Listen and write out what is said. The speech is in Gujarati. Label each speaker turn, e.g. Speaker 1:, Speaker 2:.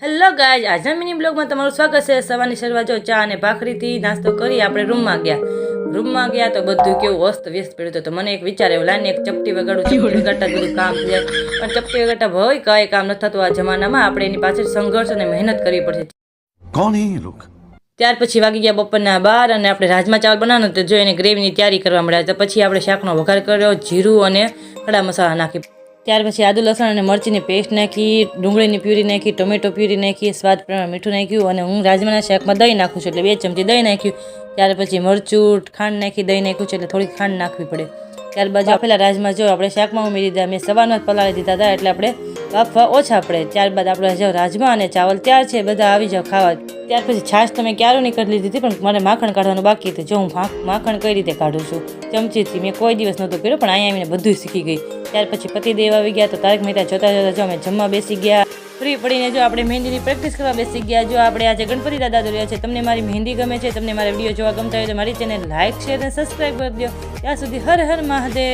Speaker 1: હેલો ગાઈઝ, આજના મિની બ્લોગમાં તમારું સ્વાગત છે। સવારની શરૂઆત જો ચા અને ભાખરીથી નાસ્તો કરી આપણે રૂમમાં ગયા તો બધું કેવું અસ્ત વ્યસ્ત પડ્યું તો મને એક વિચાર આવ્યો, લાઈને એક ચપટી વગાડું, ચપટી વગાડતા બધું કામ થઈ જાય, પણ ચપટી વગાડતા ભાઈ કાંઈ કામ નથી થતું આ જમાનામાં, આપણે એની પાછળ સંઘર્ષ અને મહેનત કરવી પડશે।
Speaker 2: कौन है ये लोग?
Speaker 1: ત્યાર પછી વાગી ગયા બપોરના 12 અને આપણે રાજમા ચાવલ બનાવવાનું તો જો એને ગ્રેવીની તૈયારી કરવા મળ્યા, તો પછી આપણે શાકનો વઘાર કર્યો, જીરું અને ખડા મસાલા નાખી, ત્યાર પછી આદુ લસણ અને મરચીની પેસ્ટ નાખી, ડુંગળીની પ્યુરી નાખી, ટોમેટો પ્યુરી નાખી, સ્વાદ પ્રમાણે મીઠું નાખ્યું અને હું રાજમાના શાકમાં દહીં નાખું છું એટલે 2 ચમચી દહીં નાખ્યું, ત્યાર પછી મરચું ખાંડ નાખી દહીં નાખ્યું છે એટલે થોડીક ખાંડ નાખવી પડે। ત્યારબાદ આપેલા રાજમા જો આપણે શાકમાં ઉમેરી દીધા, મેં સવારમાં જ પલાળી દીધા હતા એટલે આપણે બાફવા ઓછા પડે। ત્યારબાદ આપણે જો રાજમા અને ચાવલ તૈયાર છે, બધા આવી જાઓ ખાવા। ત્યાર પછી છાશ તો મેં ક્યારું નીકળી લીધી હતી પણ મારે માખણ કાઢવાનું બાકી હતું, જો હું માખણ કઈ રીતે કાઢું છું ચમચીથી, મેં કોઈ દિવસ નહોતું કર્યું પણ અહીંયા આવીને બધું શીખી ગઈ। ત્યાર પછી પતિદેવ આવી ગયા તો તારક મહેતા જોતા જો અમે જમવા બેસી ગયા, ફ્રી પડીને જો આપણે મહેંદીની પ્રેક્ટિસ કરવા બેસી ગયા। જો આપણે આજે ગણપતિ દાદા દોર્યા છે, તમને મારી મહેંદી ગમે છે, તમને મારા વિડીયો જોવા ગમતા હોય તો મારી ચેનલ લાઈક શેર અને સબસ્ક્રાઈબ કરી દો। ત્યાં સુધી હર હર મહાદેવ।